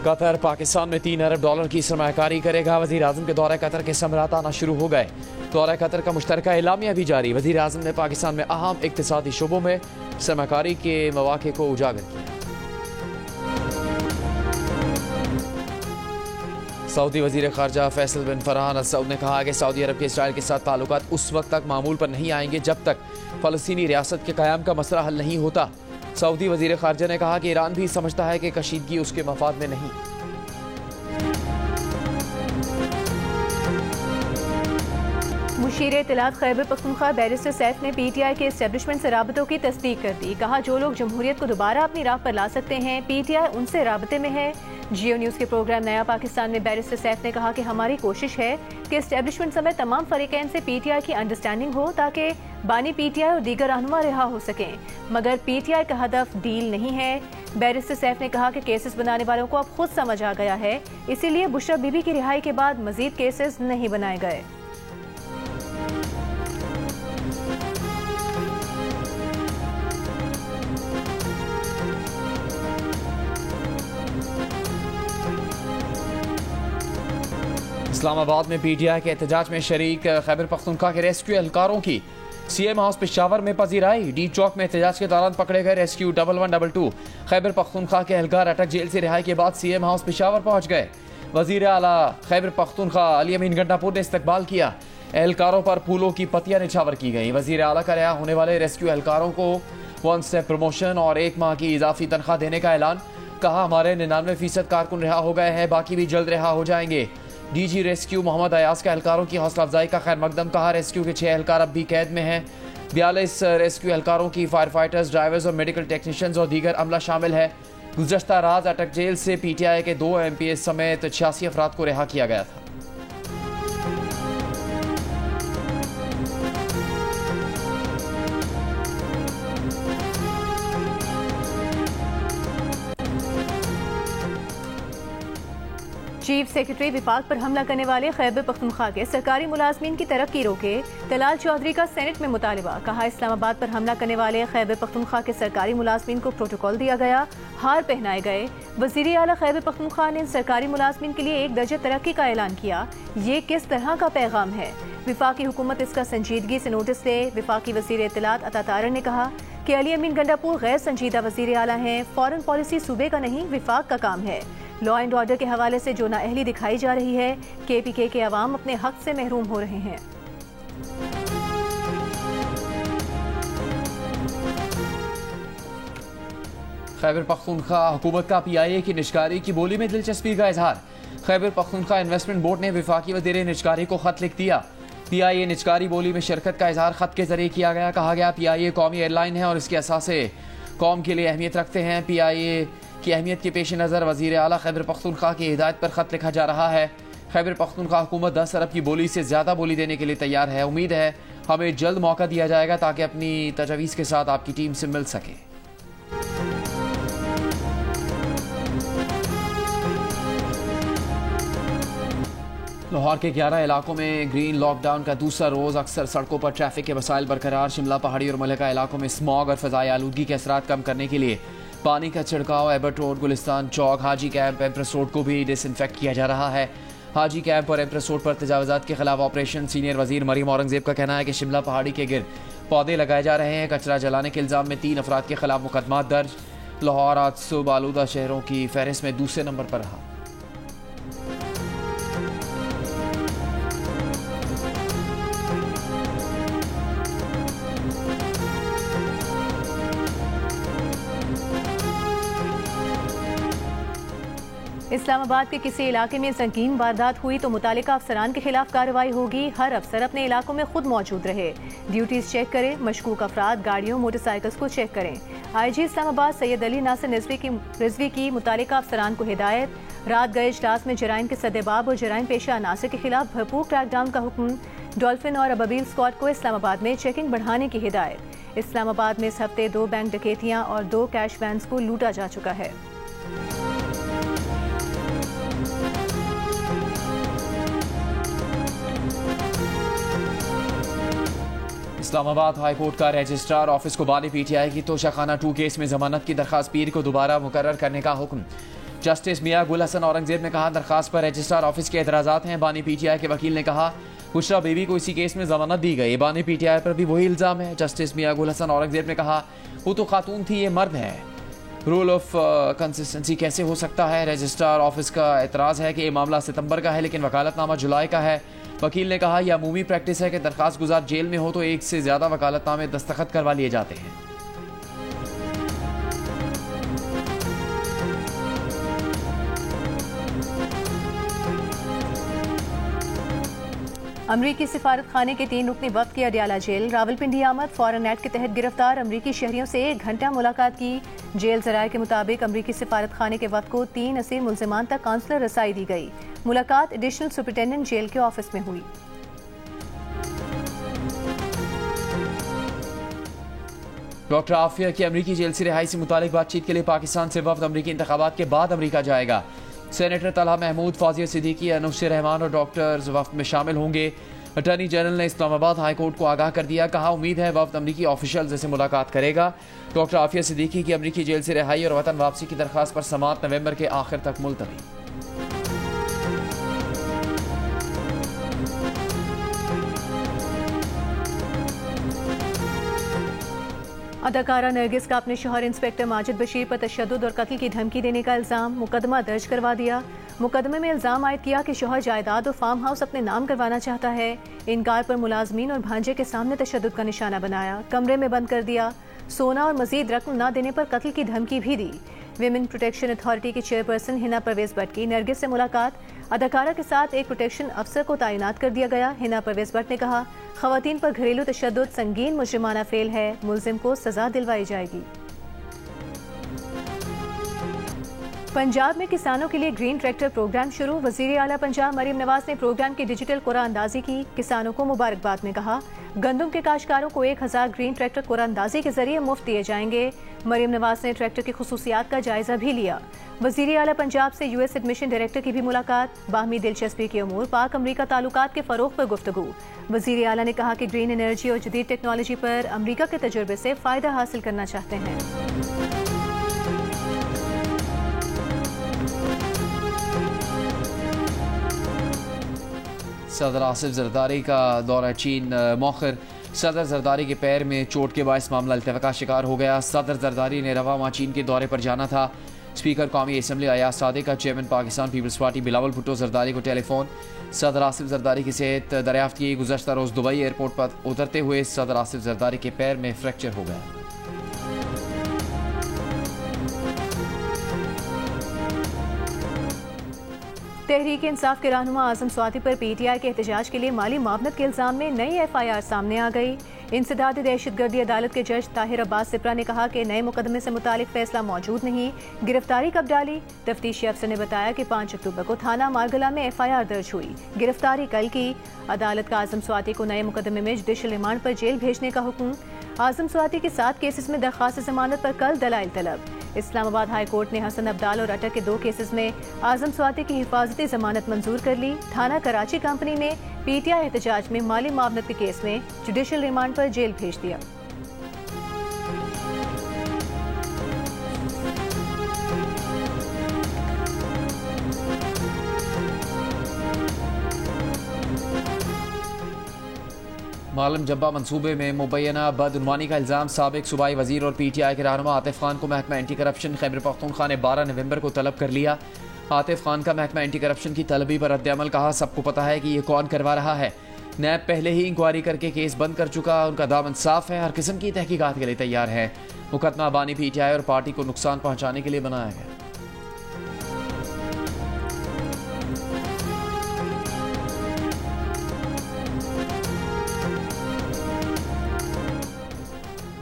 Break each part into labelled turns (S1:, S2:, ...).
S1: Qatar Pakistan में $3 अरब की सरमायाकारी करेगा। वज़ीर आज़म के दौरे कतर के समरात आना शुरू हो गए। दौरे कतर का मुश्तरका एलामिया भी जारी। वज़ीर आज़म ने पाकिस्तान में अहम इक़्तिसादी शोबों में सरमायाकारी के मौक़े को उजागर किया। सऊदी वज़ीर ख़ारजा फैसल बिन फरहान अल सऊद ने कहा कि सऊदी अरब के इसराइल के साथ ताल्लुकात उस वक्त तक मामूल पर नहीं आएंगे जब तक फ़लस्तीनी रियासत के क़याम का मसला हल नहीं होता। सऊदी वज़ीर ख़ारजा ने कहा कि ईरान भी समझता है कि कशीदगी उसके मफाद में नहीं।
S2: मुशीर इत्तलात खैबर पख्तूनख्वा बैरिस्टर सैफ ने PTI के एस्टेब्लिशमेंट से राबतों की तस्दीक कर दी। कहा जो लोग जमहूरियत को दोबारा अपनी राह पर ला सकते हैं, PTI उनसे राबते में है। जियो न्यूज़ के प्रोग्राम नया पाकिस्तान में बैरिस्टर सैफ ने कहा कि हमारी कोशिश है कि एस्टेब्लिशमेंट समेत तमाम फरीकैन से PTI की अंडरस्टैंडिंग हो ताकि बानी PTI और दीगर रहनुमा रिहा हो सकें, मगर PTI का हदफ डील नहीं है। बैरिस्टर सैफ ने कहा कि केसेस बनाने वालों को अब खुद समझ आ गया है, इसीलिए बुशरा बीबी की रिहाई के बाद मजीद केसेस नहीं बनाए गए।
S1: इस्लामाबाद में PTI के एहतजाज में शरीक खैबर पख्तूनख्वा के रेस्क्यू एहलकारों की CM हाउस पेशावर में पजीराई। डी चौक में एहतजाज के दौरान पकड़े गए रेस्क्यू 1122 खैबर पख्तूनख्वा के एहलकार अटक जेल से रिहाई के बाद CM हाउस पेशावर पहुंच गए। वजीर आला खैबर पख्तूनख्वा अली अमीन गंडापुर ने इस्तकबाल किया। एहलकारों पर फूलों की पत्तियां निछावर की गई। वजीर आला का रिहा होने वाले रेस्क्यू एहलकारों को 1 स्टेप प्रमोशन और 1 माह की इजाफी तनख्वाह देने का ऐलान। कहा हमारे 99% कारकुन रिहा हो गए हैं, बाकी भी जल्द रिहा हो जाएंगे। DG रेस्क्यू मोहम्मद अयाज का एहलकारों की हौसला अफजाई का खैर मकदम। कहा रेस्क्यू के 6 एहलकार अब भी कैद में हैं। 42 रेस्क्यू एहलकारों की फायर फाइटर्स, ड्राइवर्स और मेडिकल टेक्नीशियंस और दीगर अमला शामिल है। गुज़श्ता रात अटक जेल से PTI के 2 MPs समेत 86 अफराद को रिहा किया गया था।
S2: चीफ सेक्रेटरी विफाक पर हमला करने वाले खैबर पख्तूनख्वा के सरकारी मुलाजमीन की तरक्की रोके। तलाल चौधरी का सेनेट में मुतालबा। कहा इस्लामाबाद पर हमला करने वाले खैबर पख्तूनख्वा के सरकारी मुलाजमीन को प्रोटोकॉल दिया गया, हार पहनाए गए। वज़ीर आला खैबर पख्तूनख्वा ने सरकारी मुलाजमीन के लिए 1 दर्जे तरक्की का ऐलान किया। ये किस तरह का पैगाम है? विफाकी हुकूमत इसका संजीदगी से नोटिस ले। विफाकी वज़ीर इत्तलात अता तारर ने कहा कि अली अमीन गंडापुर गैर संजीदा वज़ीर आला हैं। फॉरेन पॉलिसी सूबे का नहीं विफाक का काम है। लॉ एंड ऑर्डर के हवाले से जो नाअहली दिखाई जा रही है, KPK के अवाम अपने हक से महरूम हो रहे हैं।
S1: खैबर पख्तूनख्वा हुकूमत का PIA की निजकारी की बोली में दिलचस्पी का इजहार। खैबर पख्तूनख्वा इन्वेस्टमेंट बोर्ड ने विफाकी वज़ीर निजकारी को खत लिख दिया। PIA निजकारी बोली में शिरकत का इजहार खत के जरिए किया गया। कहा गया PIA कौमी एयरलाइन है और इसके असासे कौम के लिए अहमियत रखते हैं। PIA की अहमियत के पेश नज़र वज़ीर आला खैबर पख्तूनख्वा की हिदायत पर खत लिखा जा रहा है। खैबर पख्तूनख्वा हुकूमत 10 अरब की बोली से ज़्यादा बोली देने के लिए तैयार है। उम्मीद है हमें जल्द मौका दिया जाएगा ताकि अपनी तजवीज़ के साथ आपकी टीम से मिल सके। लाहौर के 11 इलाकों में ग्रीन लॉकडाउन का दूसरा रोज। अक्सर सड़कों पर ट्रैफिक के मसाइल बरकरार। शिमला पहाड़ी और मलिका इलाकों में स्मॉग और फजाई आलूदगी के असरात कम करने के लिए पानी का छिड़काव एबर्ट रोड, गुलिस्तान चौक, हाजी कैंप, एम्प्रेस रोड को भी डिसइंफेक्ट किया जा रहा है। हाजी कैंप और एम्प्रेस रोड पर तजावुज़ात के खिलाफ ऑपरेशन। सीनियर वजीर मरीम औरंगजेब का कहना है कि शिमला पहाड़ी के गिर्द पौधे लगाए जा रहे हैं। कचरा जलाने के इल्ज़ाम में 3 अफराद के खिलाफ मुकदमा दर्ज। लाहौर आज सुबह आलूदा शहरों की फहरिस्त में दूसरे नंबर पर रहा।
S2: इस्लामाबाद के किसी इलाके में संगीन वारदात हुई तो मुतालिका अफसरान के खिलाफ कार्रवाई होगी। हर अफसर अपने इलाकों में खुद मौजूद रहे, ड्यूटीज चेक करें, मशकूक अफराद, गाड़ियों, मोटरसाइकिल्स को चेक करें। IG इस्लामाबाद सैयद अली नासिर रिजवी की मुतालिका अफसरान को हिदायत। रात गए इजलास में जराइम के सद्देबाब और जराइम पेशा अनासर के खिलाफ भरपूर क्रैकडाउन का हुक्म। डॉल्फिन और अबाबील स्क्वाड को इस्लामाबाद में चेकिंग बढ़ाने की हिदायत। इस्लामाबाद में इस हफ्ते 2 बैंक डकैतियां और 2 कैश वैन्स को लूटा जा चुका है।
S1: इस्लामाबाद हाई कोर्ट का रजिस्ट्रार ऑफिस को बानी PTI की तोशाखाना 2 केस में जमानत की दरखास्त पीर को दोबारा मुकर्रर करने का हुक्म। जस्टिस मियां गुल हसन औरंगजेब ने कहा, दरखास्त पर रजिस्ट्रार ऑफिस के एतराज़ात हैं। बानी पीटीआई के वकील ने कहा, बुशरा बीबी को इसी केस में जमानत दी गई। बानी पीटीआई पर भी वही इल्ज़ाम है। जस्टिस मियां गुल हसन औरंगजेब ने कहा, वो तो खातून थी, ये मर्द है। रूल ऑफ कंसिस्टेंसी कैसे हो सकता है? रजिस्ट्रार ऑफिस का एतराज़ है कि ये मामला सितंबर का है लेकिन वकालतनामा जुलाई का है। वकील ने कहा, यह अमूमी प्रैक्टिस है कि दरखास्त गुजार जेल में हो तो एक से ज़्यादा वकालतनामे दस्तखत करवा लिए जाते हैं।
S2: अमरीकी सिफारत खाने के 3 रुकनी वक्त की अडयाला जेल। रावलपिंडी आमद फॉरेन एक्ट के तहत गिरफ्तार अमरीकी शहरियों से 1 घंटा मुलाकात की। जेल जराये के मुताबिक अमरीकी सिफारत खाने के वक्त को 3 असीर मुल्जिमान तक काउंसलर रसाई दी गई। मुलाकात एडिशनल सुपरिटेंडेंट जेल के ऑफिस में हुई।
S1: डॉक्टर आफिया की अमरीकी जेल से रिहाई से मुतालिक बातचीत के लिए पाकिस्तान से वफ्द अमरीकी इंतखाबात के बाद अमरीका जाएगा। सेनेटर तलहा महमूद, फौजिया सिद्दीकी, अनुशर रहमान और डॉक्टर्स वफ्द में शामिल होंगे। अटॉर्नी जनरल ने इस्लामाबाद हाई कोर्ट को आगाह कर दिया। कहा, उम्मीद है वफ्द अमरीकी ऑफिशियल से मुलाकात करेगा। डॉक्टर आफिया सिद्दीकी की अमरीकी जेल से रिहाई और वतन वापसी की दरखास्त पर समाअत नवंबर के आखिर तक मुलतवी।
S2: अदाकारा नरगिस का अपने शौहर इंस्पेक्टर माजिद बशीर पर तशद्दुद और कत्ल की धमकी देने का इल्ज़ाम। मुकदमा दर्ज करवा दिया। मुकदमे में इल्ज़ाम आयद किया कि शौहर जायदाद और फार्म हाउस अपने नाम करवाना चाहता है। इनकार पर मुलाजमीन और भांजे के सामने तशद्दुद का निशाना बनाया, कमरे में बंद कर दिया। सोना और मजीद रकम न देने पर कत्ल की धमकी भी दी। विमेन प्रोटेक्शन अथॉरिटी की चेयरपर्सन हिना परवेज भट्ट की नरगिस से मुलाकात। अदाकारा के साथ एक प्रोटेक्शन अफसर को तैनात कर दिया गया। हिना परवेज भट्ट ने कहा, खवातीन पर घरेलू तशद्दुद संगीन मुजरिमाना फेल है, मुल्जिम को सजा दिलवाई जाएगी। पंजाब में किसानों के लिए ग्रीन ट्रैक्टर प्रोग्राम शुरू। वजीर आला पंजाब मरीम नवाज ने प्रोग्राम की डिजिटल कुरानंदाजी की। किसानों को मुबारकबाद में कहा, गंदम के काश्तकारों को 1000 ग्रीन ट्रैक्टर कुरानंदाजी के जरिए मुफ्त दिए जाएंगे। मरीम नवाज ने ट्रैक्टर की खुसूसियात का जायजा भी लिया। वजीर आला पंजाब से यूएस एडमिशन डायरेक्टर की भी मुलाकात। बाहमी दिलचस्पी के अमूर, पाक अमरीका ताल्लुकात के फरोग पर गुफ्तगू। वजीर आला ने कहा कि ग्रीन एनर्जी और जदीद टेक्नोलॉजी पर अमरीका के तजुर्बे से फायदा हासिल करना चाहते हैं।
S1: सदर आसिफ जरदारी का दौरा चीन मौखर। सदर जरदारी के पैर में चोट के बायस मामला इल्तिफा का शिकार हो गया। सदर जरदारी ने रवा माह चीन के दौरे पर जाना था। स्पीकर कौमी असम्बली अयाज सादिक का चेयरमैन पाकिस्तान पीपल्स पार्टी बिलावल भुट्टो जरदारी को टेलीफोन। सदर आसिफ जरदारी की सेहत दरियाफ्त की। गुज़श्ता रोज़ दुबई एयरपोर्ट पर उतरते हुए सदर आसिफ जरदारी के पैर में फ्रैक्चर हो गया।
S2: तहरीक इंसाफ के रहनुमा आजम स्वाति पर पीटीआई के एहतजाज के लिए माली मुआवनत के इल्जाम में नई एफआईआर सामने आ गई। इंसदाद दहशतगर्दी अदालत के जज ताहिर अब्बास सिप्रा ने कहा कि नए मुकदमे से मुतालिक फैसला मौजूद नहीं। गिरफ्तारी कब डाली? तफ्तीशी अफसर ने बताया कि 5 अक्टूबर को थाना मारगला में एफआईआर दर्ज हुई। गिरफ्तारी कल की। अदालत का आजम स्वाति को नए मुकदमे में जुडिशल रिमांड पर जेल भेजने का हुक्म। आजम स्वाति के 7 केसेस में दरख्वास्त जमानत पर कल दलाइल तलब। इस्लामाबाद हाई कोर्ट ने हसन अब्दाल और अटक के 2 केसेस में आजम स्वाति की हिफाजती जमानत मंजूर कर ली। थाना कराची कंपनी ने पीटीआई एहतजाज में माली मुआवनत के केस में जुडिशल रिमांड पर जेल भेज दिया।
S1: मालम जब्बा मनसूबे में मुबैना बदउनवानी का इल्ज़ाम। साबिक सूबाई वजीर और पीटीआई के रहनुमा आतिफ खान को महकमा एंटी करप्शन खैबर पख्तूनख्वा ने 12 नवंबर को तलब कर लिया। आतिफ खान का महकमा एंटी करप्शन की तलबी पर रद्द-ए-अमल। कहा, सबको पता है कि ये कौन करवा रहा है। नैब पहले ही इंक्वायरी करके केस बंद कर चुका। उनका दामन साफ है, हर किस्म की तहकीकात के लिए तैयार है। मुकदमा बानी पीटीआई और पार्टी को नुकसान पहुँचाने के लिए बनाया गया।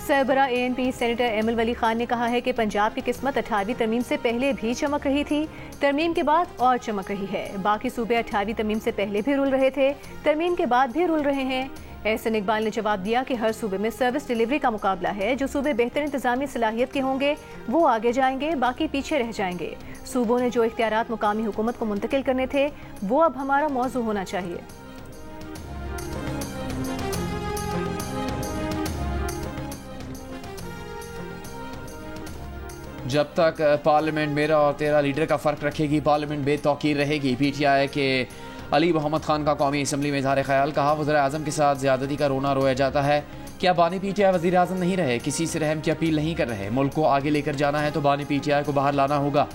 S2: सरबरा एएनपी सेनेटर एमल वली खान ने कहा है कि पंजाब की किस्मत 18वीं तरमीम से पहले भी चमक रही थी, तरमीम के बाद और चमक रही है। बाकी सूबे 18वीं तरमीम से पहले भी रुल रहे थे, तरमीम के बाद भी रुल रहे हैं। एहसन इकबाल ने जवाब दिया कि हर सूबे में सर्विस डिलीवरी का मुकाबला है। जो सूबे बेहतर इंतजामी सलाहियत के होंगे वो आगे जाएंगे, बाकी पीछे रह जाएंगे। सूबों ने जो इख्तियारात मुकामी हुकूमत को मुंतकिल करने थे वो अब हमारा मौजू होना चाहिए।
S1: जब तक पार्लियामेंट मेरा और तेरा लीडर का फ़र्क रखेगी, पार्लियामेंट बेतौकीर रहेगी। PTI के अली मोहम्मद खान का कौमी असम्बली में इज़हार ख्याल। कहा, वज़ीर-ए-आज़म के साथ ज़्यादती का रोना रोया जाता है। क्या बानी PTI वज़ीर-ए-आज़म नहीं रहे? किसी से रहम की अपील नहीं कर रहे। मुल्क को आगे लेकर जाना है तो बानी PTI को बाहर लाना होगा।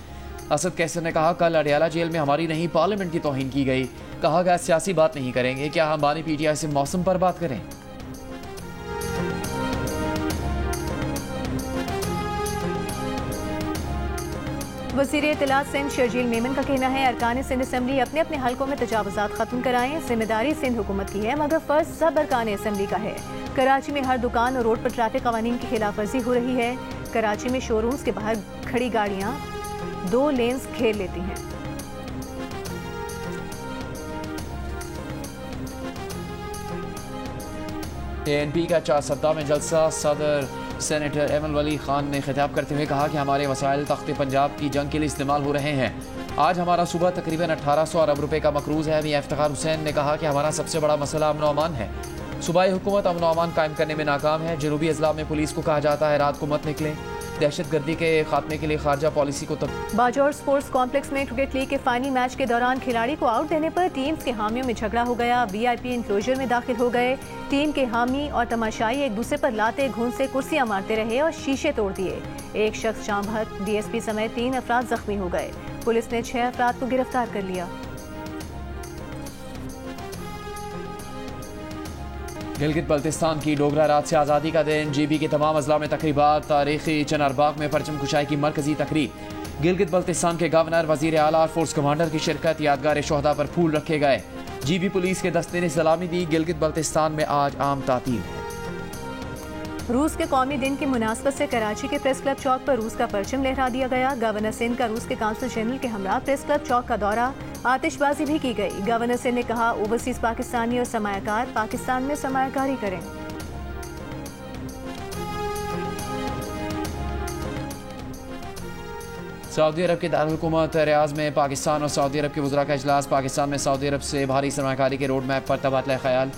S1: असद कैसर ने कहा, कल अडियाला जेल में हमारी नहीं पार्लियामेंट की तौहीन की गई। कहा गया, सियासी बात नहीं करेंगे। क्या हम बानी PTI से मौसम पर बात करें?
S2: वज़ीर इत्तलात सिंध शर्जील मेमन का कहना है, अरकान सिंध असम्बली अपने अपने हलकों में तजावुज़ात खत्म कराएं। जिम्मेदारी सिंध हुकूमत की है, मगर फर्ज सब अरकान असम्बली का है। कराची में हर दुकान और रोड पर ट्रैफिक कवानीन की खिलाफ वर्जी हो रही है। कराची में शोरूम्स के बाहर खड़ी गाड़ियाँ 2 लेन्स घेर लेती हैं।
S1: ANP का चारसद्दा में जलसा। सदर सेनेटर एमल वली खान ने खिताब करते हुए कहा कि हमारे वसाइल तख्ते पंजाब की जंग के लिए इस्तेमाल हो रहे हैं। आज हमारा सूबा तकरीबन 1800 अरब रुपए का मकरूज है। मियां इफ्तिखार हुसैन ने कहा कि हमारा सबसे बड़ा मसला अमन अमान है। सूबाई हुकूमत अमन अमान कायम करने में नाकाम है। जनूबी अजला में पुलिस को कहा जाता है रात को मत निकले। दहशत गर्दी के खात्मे के लिए खारजा पॉलिसी को
S2: बाजौर स्पोर्ट्स कॉम्प्लेक्स में क्रिकेट लीग के फाइनल मैच के दौरान खिलाड़ी को आउट देने पर टीम्स के हामियों में झगड़ा हो गया। VIP इंक्लोजर में दाखिल हो गए। टीम के हामी और तमाशाई एक दूसरे पर लाते घूंसे कुर्सियां मारते रहे और शीशे तोड़ दिए। एक शख्स जाम बहक, DSP समेत 3 अफराद जख्मी हो गए। पुलिस ने 6 अफराद को गिरफ्तार कर लिया।
S1: गिलगित बल्तिस्तान की डोगरा रात से आज़ादी का दिन। GB के तमाम अजला में तकरीबात। तारीखी चनारबाग में परचम कुशाई की मरकजी तकरीब। गिलगित बल्तिस्तान के गवर्नर, वजीर आला और फोर्स कमांडर की शिरकत। यादगार शोहदा पर फूल रखे गए। GB पुलिस के दस्ते ने सलामी दी। गिलगित बल्तिस्तान में आज आम तातील है।
S2: रूस के कौमी दिन की मुनासबत से कराची के प्रेस क्लब चौक पर रूस का परचम लहरा दिया गया। गवर्नर सिंध का रूस के काउंसिल जनरल के हमरा प्रेस क्लब चौक का दौरा। आतिशबाजी भी की गई। गवर्नर सिंध ने कहा, ओवरसीज पाकिस्तानी और सरमायाकार पाकिस्तान में सरमायाकारी करें।
S1: सऊदी अरब के दारुल हुकूमत रियाज में पाकिस्तान और सऊदी अरब के वज़रा का इजलास। पाकिस्तान में सऊदी अरब से भारी सरमायाकारी के रोड मैप पर तबादला ख्याल।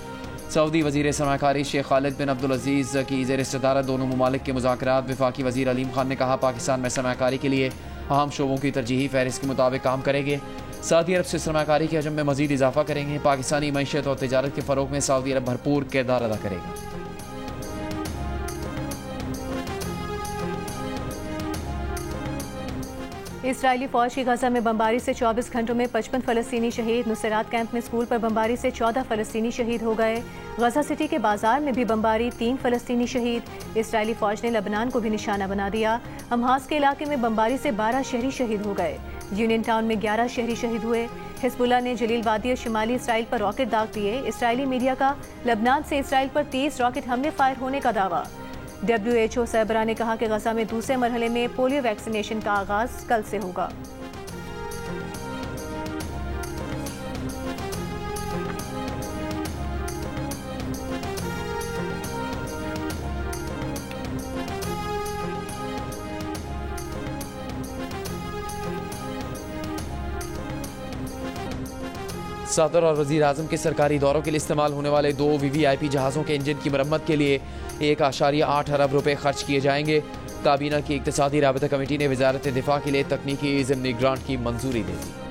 S1: सऊदी वज़ीर सरमायाकारी शेख खालिद बिन अब्दुल अजीज़ की ज़ेर सदारत दोनों ममालिक के मुज़ाकरात। वफाकी वज़ीर अलीम खान ने कहा, पाकिस्तान में सरमायाकारी के लिए अहम शोबों की तरजीही फहरिस्त के मुताबिक काम करेंगे। सऊदी अरब से सरमायाकारी के हजम में मज़ीद इजाफा करेंगे। पाकिस्तानी मईशत और तिजारत के फ़रोग में सऊदी अरब भरपूर किरदार अदा करेगा।
S2: इसराइली फौज की गजा में बमबारी से 24 घंटों में 55 फ़लस्तीनी शहीद। नुसरात कैंप में स्कूल पर बमबारी से 14 फ़लस्तीनी शहीद हो गए। गजा सिटी के बाजार में भी बमबारी, 3 फ़लस्तीनी शहीद। इसराइली फौज ने लबनान को भी निशाना बना दिया। हमास के इलाके में बमबारी से 12 शहरी शहीद हो गए। यूनियन टाउन में 11 शहरी शहीद हुए। हिजबुल्लाह ने जलील वादी और शिमाली इसराइल पर रॉकेट दाग दिए। इसराइली मीडिया का लबनान से इसराइल पर 30 रॉकेट हमले फायर होने का दावा। WHO सरबराह ने कहा कि गजा में दूसरे मरहले में पोलियो वैक्सीनेशन का आगाज कल से होगा।
S1: सदर और वज़ीर आज़म के सरकारी दौरों के लिए इस्तेमाल होने वाले 2 VVIP जहाज़ों के इंजन की मरम्मत के लिए 1.8 अरब रुपए खर्च किए जाएंगे। काबीना की इक्तिसादी राबता कमेटी ने वज़ारत दिफा के लिए तकनीकी ज़िमनी ग्रांट की मंजूरी दे दी।